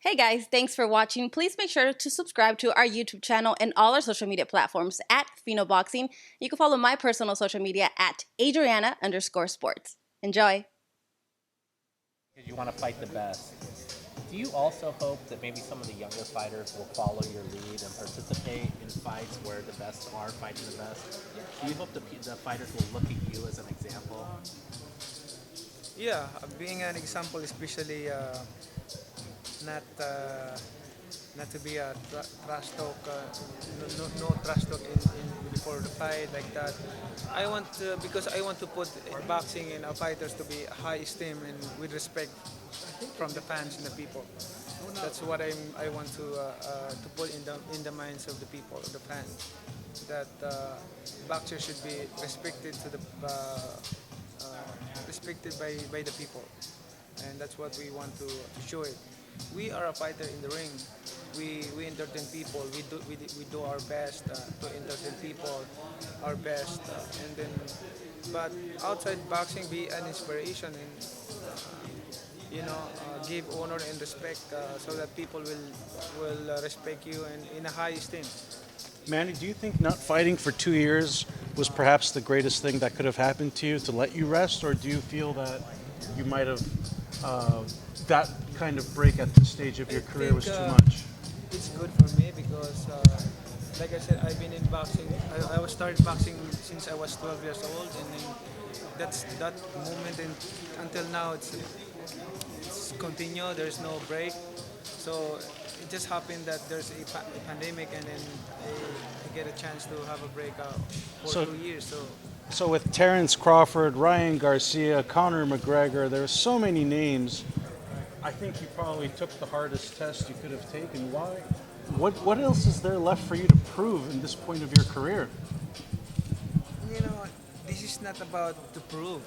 Hey guys, thanks for watching. Please make sure to subscribe to our YouTube channel and all our social media platforms at Fino Boxing. You can follow my personal social media at Adriana_sports. Enjoy. You want to fight the best. Do you also hope that maybe some of the younger fighters will follow your lead and participate in fights where the best are fighting the best? Do you hope the fighters will look at you as an example? Yeah, being an example, especially not not to be a trash talk, no trash talk in before the fight like that. I want because I want to put boxing and fighters to be high esteem and with respect from the fans and the people. That's what I want to put in the minds of the people, of the fans, that boxers should be respected to the respected by the people, and that's what we want to show it. We are a fighter in the ring. We entertain people. We do our best to entertain people, our best, and then. But outside boxing, be an inspiration and give honor and respect so that people will respect you and in a high esteem. Manny, do you think not fighting for 2 years was perhaps the greatest thing that could have happened to you to let you rest, or do you feel that you might have that kind of break at this stage of your career was too much? It's good for me because, like I said, I've been in boxing. I was started boxing since I was 12 years old, and then that moment and until now it's continue. There's no break. So it just happened that there's a pandemic, and then I get a chance to have a breakout for 2 years. So with Terrence Crawford, Ryan Garcia, Conor McGregor, there's so many names. I think you probably took the hardest test you could have taken. Why? What else is there left for you to prove in this point of your career? This is not about to prove.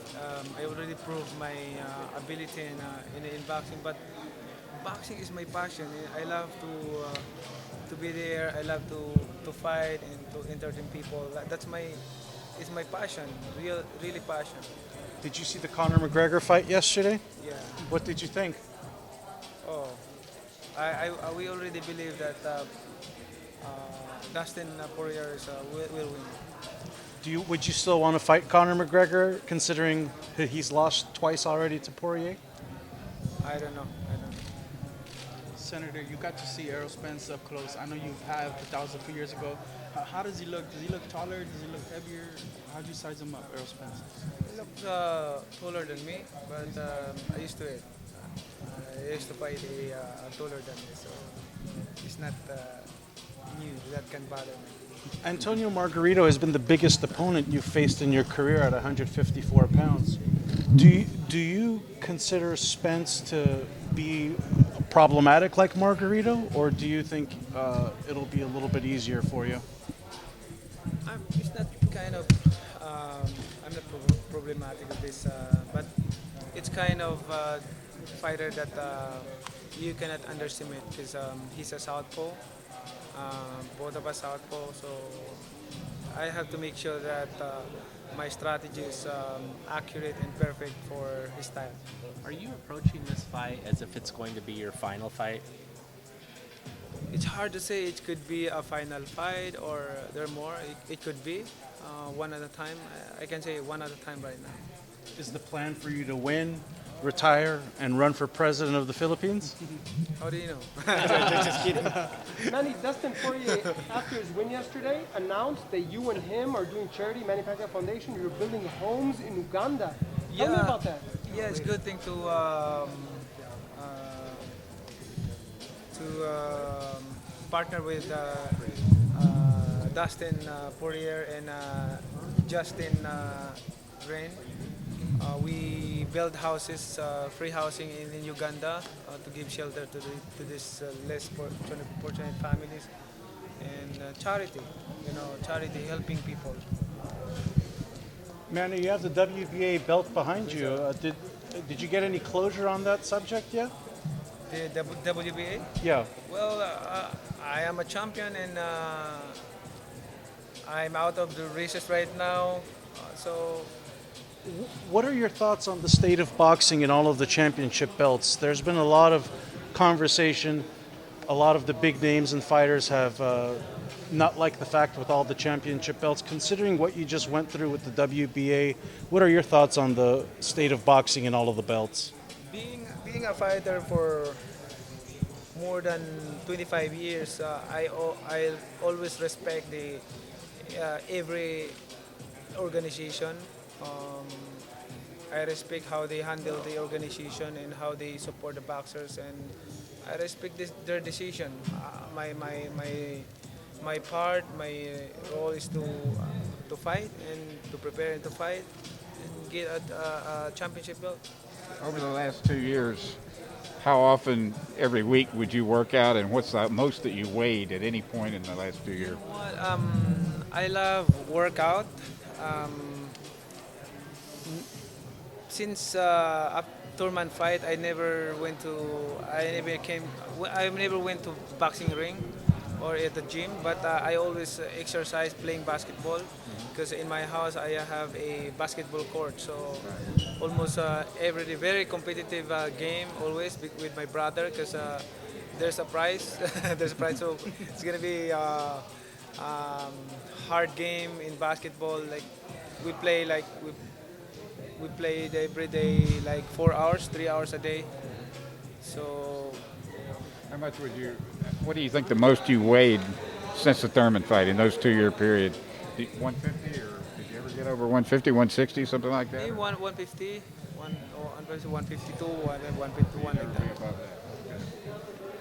I already proved my ability in boxing, but boxing is my passion. I love to be there. I love to fight and to entertain people. It's my passion, really passion. Did you see the Conor McGregor fight yesterday? Yeah. What did you think? Oh, we already believe that Dustin Poirier will win. Would you still want to fight Conor McGregor, considering he's lost twice already to Poirier? I don't know. Senator, you got to see Errol Spence up close. I know you have, but that was a few years ago. How does he look? Does he look taller? Does he look heavier? How do you size him up, Errol Spence? He looks taller than me, but I used to it. I used to fight a taller than me, so it's not new. That can bother me. Antonio Margarito has been the biggest opponent you've faced in your career at 154 pounds. Do you consider Spence to be problematic like Margarito, or do you think it'll be a little bit easier for you? It's not kind of. I'm not problematic with this, but it's kind of fighter that you cannot underestimate because he's a southpaw. Both of us southpaw, so I have to make sure that my strategy is accurate and perfect for his style. Are you approaching this fight as if it's going to be your final fight? It's hard to say. It could be a final fight, or there are more. It could be one at a time. I can say one at a time right now. Is the plan for you to win, retire, and run for president of the Philippines? How do you know? Just kidding. Manny, Dustin Poirier, after his win yesterday, announced that you and him are doing charity, Manny Pacquiao Foundation. You're building homes in Uganda. Tell me about that. Yeah, it's a good thing to partner with Dustin Poirier and Justin Rain. We build houses, free housing in Uganda to give shelter to these less fortunate families, and charity, charity helping people. Manny, you have the WBA belt behind you. Did you get any closure on that subject yet? The WBA? Yeah. Well, I am a champion, and I'm out of the races right now, so. What are your thoughts on the state of boxing and all of the championship belts? There's been a lot of conversation. A lot of the big names and fighters have not liked the fact with all the championship belts. Considering what you just went through with the WBA, what are your thoughts on the state of boxing and all of the belts? Being a fighter for more than 25 years, I always respect the every organization. Um, I respect how they handle the organization and how they support the boxers, and I respect their decision. My part, my role is to fight and to prepare and to fight and get a championship belt. Over the last 2 years, how often every week would you work out, and what's the most that you weighed at any point in the last few years? What, I love workout. Um, since a tournament fight, I never went to boxing ring or at the gym, but I always exercise playing basketball because in my house I have a basketball court. So almost every day, very competitive game always with my brother because there's a prize. There's a prize, so it's gonna be hard game in basketball. Like we play like we played every day like 4 hours, 3 hours a day. So How much would you? What do you think the most you weighed since the Thurman fight in those 2 year period? 150, or did you ever get over 150, 160, something like that? maybe 150, 152, 151 like that.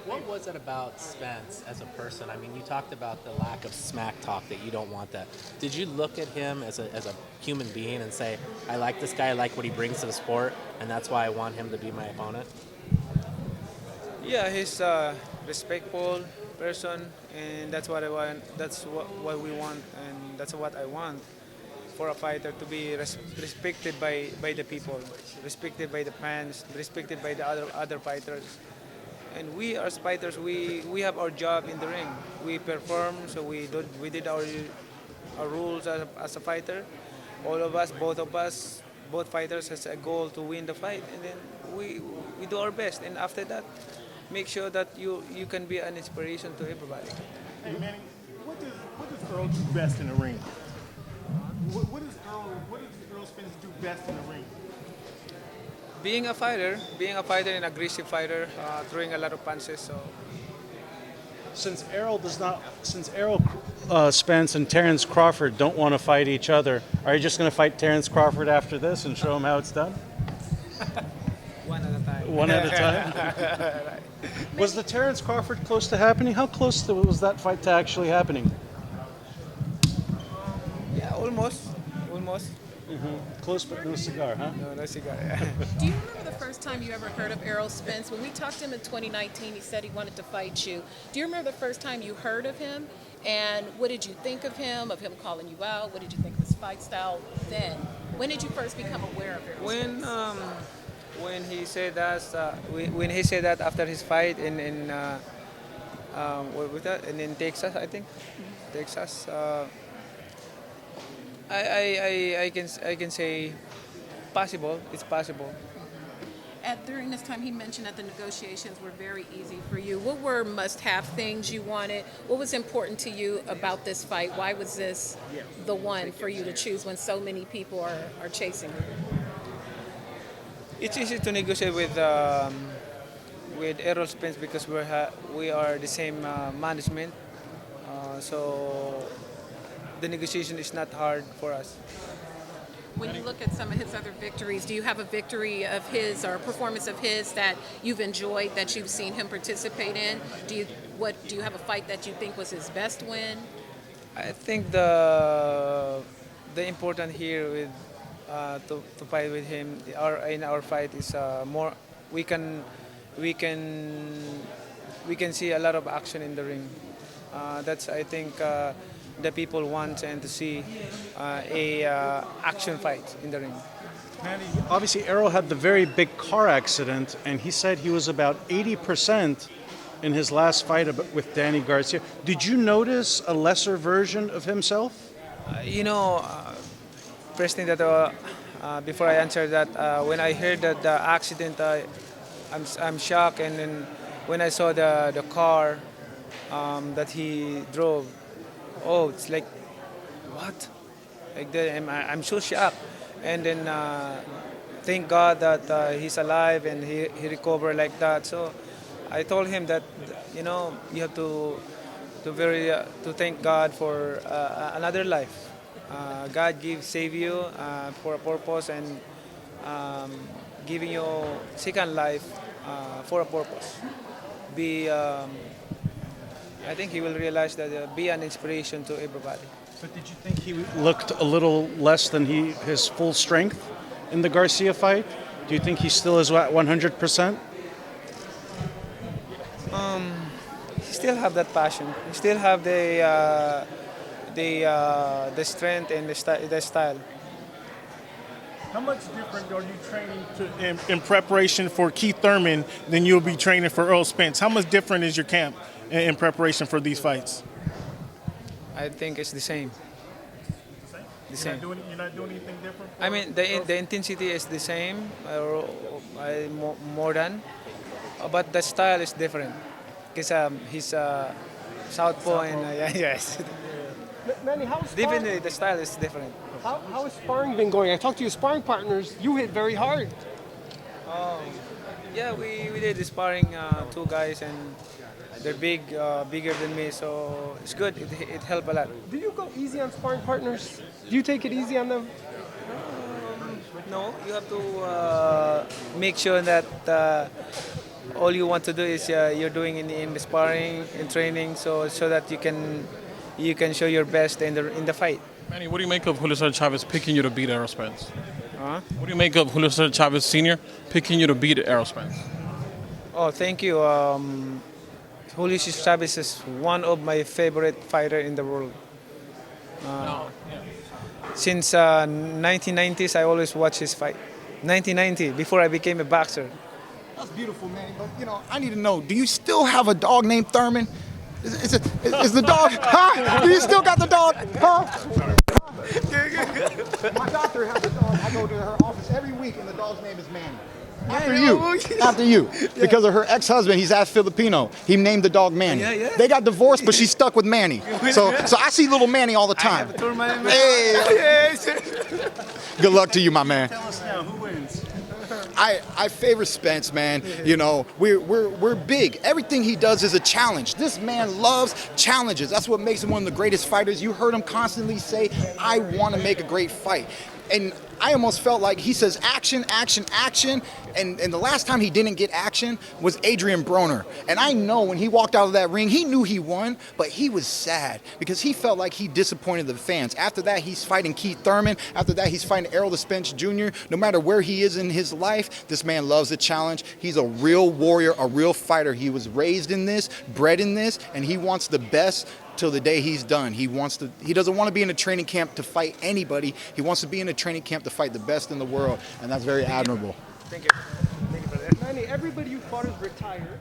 What was it about Spence as a person? I mean, you talked about the lack of smack talk, that you don't want that. Did you look at him as a human being and say, I like this guy, I like what he brings to the sport, and that's why I want him to be my opponent? Yeah, he's a respectful person, and that's what I want. That's what we want, and that's what I want for a fighter to be respected by the people, respected by the fans, respected by the other fighters. And we as fighters, we have our job in the ring. We perform, so we did our rules as a fighter. All of us, both fighters has a goal to win the fight, and then we do our best. And after that, make sure that you can be an inspiration to everybody. Hey Manny, what does Earl do best in the ring? What does Earl Spence do best in the ring? Being a fighter, an aggressive fighter, throwing a lot of punches. So Since Errol Spence and Terrence Crawford don't want to fight each other, are you just going to fight Terrence Crawford after this and show him how it's done? one at a time. One at a time? Was the Terrence Crawford close to happening? How close was that fight to actually happening? Yeah, almost. Close but no cigar, huh? No cigar. Do you remember the first time you ever heard of Errol Spence? When we talked to him in 2019, he said he wanted to fight you. Do you remember the first time you heard of him? And what did you think of him calling you out? What did you think of his fight style then? When did you first become aware of Errol Spence? When he said that after his fight in what was that? And in Texas, I think. Texas. I can say possible. It's possible. During this time, he mentioned that the negotiations were very easy for you. What were must-have things you wanted? What was important to you about this fight? Why was this the one for you to choose when so many people are chasing you? It's easy to negotiate with Errol Spence because we are the same management. So the negotiation is not hard for us. When you look at some of his other victories, do you have a victory of his or a performance of his that you've enjoyed, that you've seen him participate in? Do you have a fight that you think was his best win? I think the important here with to fight with him in our fight is more we can see a lot of action in the ring. That's I think the people want and to see a action fight in the ring. Manny, obviously Errol had the very big car accident, and he said he was about 80% in his last fight with Danny Garcia. Did you notice a lesser version of himself? First thing that before I answer that, when I heard that the accident, I'm shocked, and then when I saw the car that he drove, oh, it's like, what? Like I'm so shocked. And then thank God that he's alive and he recovered like that. So I told him that, you have to thank God for another life. God save you for a purpose, and giving you second life for a purpose. I think he will realize that be an inspiration to everybody. But did you think he looked a little less than his full strength in the Garcia fight? Do you think he still is at 100%? He still have that passion. He still have the strength and the style. How much different are you training in preparation for Keith Thurman than you'll be training for Errol Spence? How much different is your camp in preparation for these fights? I think it's the same. The same. You're not doing anything different? I mean, the intensity is the same, more than, but the style is different. Because he's southpaw and yes. Manny, Definitely, the style is different. How has sparring been going? I talked to your sparring partners. You hit very hard. Yeah, we did the sparring, two guys, and they're bigger than me, so it's good. It helped a lot. Do you go easy on sparring partners? Do you take it easy on them? No, you have to make sure that all you want to do is you're doing in the sparring and training, so that you can show your best in the fight. Manny, what do you make of Julio Cesar Chavez picking you to beat Errol Spence? Huh? What do you make of Julio Cesar Chavez Sr. picking you to beat Errol Spence? Oh, thank you. Julio Cesar Chavez is one of my favorite fighter in the world. Since 1990s, I always watch his fight. 1990, before I became a boxer. That's beautiful, man. But, I need to know, do you still have a dog named Thurman? Is the dog, huh? Do you still got the dog, huh? My doctor has a dog. I go to her office every week, and the dog's name is Manny. After you. Because of her ex-husband, he's half Filipino. He named the dog Manny. They got divorced, but she's stuck with Manny. So I see little Manny all the time. Hey. Good luck to you, my man. Tell us now, who wins? I favor Spence, man. We're big. Everything he does is a challenge. This man loves challenges. That's what makes him one of the greatest fighters. You heard him constantly say, I want to make a great fight. And I almost felt like he says action, action, action. And the last time he didn't get action was Adrian Broner. And I know when he walked out of that ring, he knew he won, but he was sad because he felt like he disappointed the fans. After that, he's fighting Keith Thurman. After that, he's fighting Errol Spence Jr. No matter where he is in his life, this man loves a challenge. He's a real warrior, a real fighter. He was raised in this, bred in this, and he wants the best till the day he's done. He doesn't want to be in a training camp to fight anybody. He wants to be in a training camp to fight the best in the world, and that's very admirable. Thank you. Thank you, brother. Manny, everybody you fought is retired.